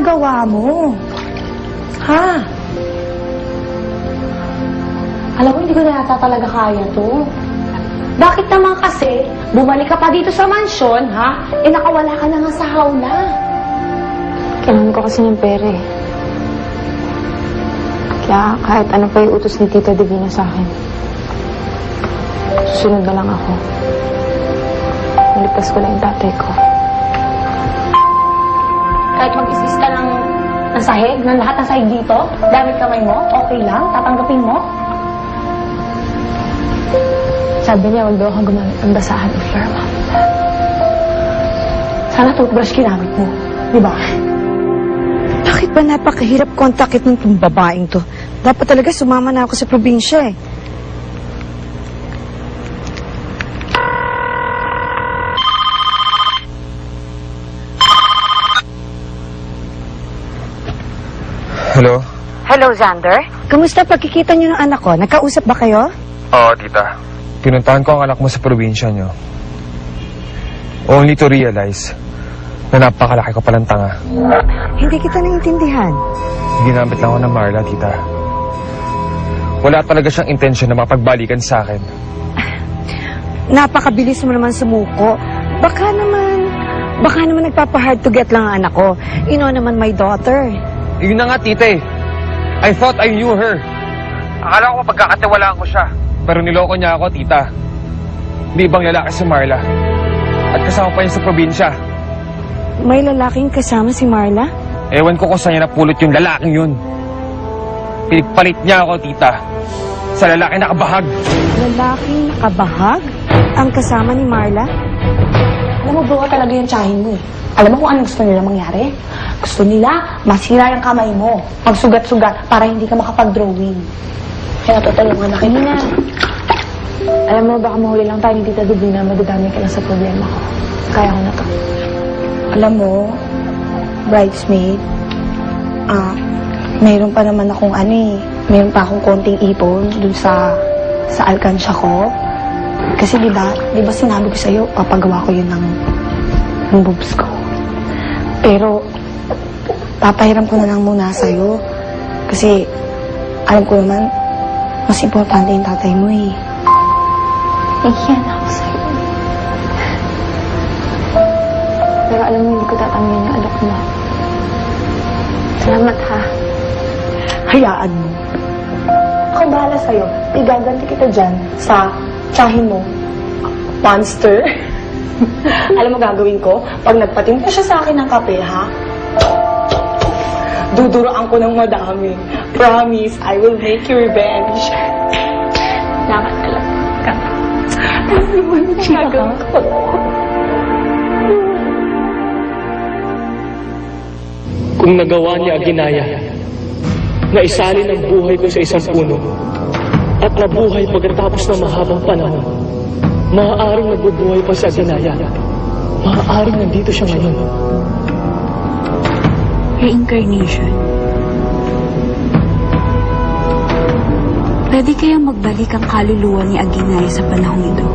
ginagawa mo? Ha? Alam mo, hindi ko na yata talaga kaya to. Bakit naman kasi, bumalik ka pa dito sa mansyon, ha? Eh, nakawala ka na nga sa hawla. Kailangan ko kasi ng pera eh. Kaya kahit ano pa yung utos ni Tita Divina sa akin, susunod na lang ako. Maligtas ko lang yung tatay ko. Kahit mag-isis ka ng sahig, ng lahat ng sahig dito, gamit kamay mo, okay lang? Tatanggapin mo? Sabi niya, wag daw akong gumamit ng basahan ni Flora, Ma'am. Sana toothbrush ginamit mo, di ba? Bakit ba napakahirap kontakin ng babaeng to? Dapat talaga sumama na ako sa probinsya eh. Hello? Hello, Xander. Kamusta pagkikita niyo ng anak ko? Nagkausap ba kayo? Oo, tita. Pinuntahan ko ang anak mo sa probinsya niyo. Only to realize na napakalaki ko palang tanga. Hindi kita naiintindihan. Ginamit lang ako ng Marla, tita. Wala talaga siyang intensyon na mapagbalikan sa akin. Napakabilis mo naman sumuko. Baka naman nagpapa-hard to get lang ang anak ko. You know naman my daughter. Yun na nga, tita eh. I thought I knew her. Akala ko pagkakatiwalaan ko siya. Pero niloko niya ako, tita. May ibang lalaki si Marla. At kasama pa niya sa probinsya. May lalaking kasama si Marla? Ewan ko kung saan niya napulot yung lalaking yun. Pinagpalit niya ako, tita. Sa lalaki nakabahag. Lalaking nakabahag? Ang kasama ni Marla? Alam mo, bro, talaga yung tsahin mo eh. Alam mo kung anong gusto nila mangyari? Gusto nila masira yung kamay mo. Magsugat-sugat para hindi ka makapag-drawing. Kaya tutulungan na kayo na. Alam mo, baka mahuli lang tayo ni Tita Divina, madadami ka lang sa problema ko. Kaya ko na to. Alam mo, bridesmaid, mayroon pa naman akong mayroon pa akong konting ipon dun sa alkansya ko. Kasi di ba sinabi ko sa'yo, papagawa ko yun ng boobs ko. Pero, papahiram ko na lang muna sa'yo. Kasi, alam ko naman, mas importante yung tatay mo eh. Iyan ako sa'yo. Pero alam mo, hindi ko tatanggihan yung anak mo. Salamat ha. Hayaan mo. Ako bahala sa'yo. Igaganti kita dyan sa tsahin mo. Monster. Alam mo gagawin ko? Pag nagpatimpla siya sa akin ng kape, ha? Duduroan ko ng madami. Promise, I will make you revenge. Salamat talaga. Alam mo, chika ka. Kung nagawa niya ginaya na isalin ang buhay ko sa isang puno at nabuhay pagkatapos ng mahabang panahon, maaaring nabubuhay pa sa ginaya. Maaaring nandito siya ngayon. Reincarnation. Pwede kayang magbalik ang kaluluwa ni Aginaya sa panahong ito.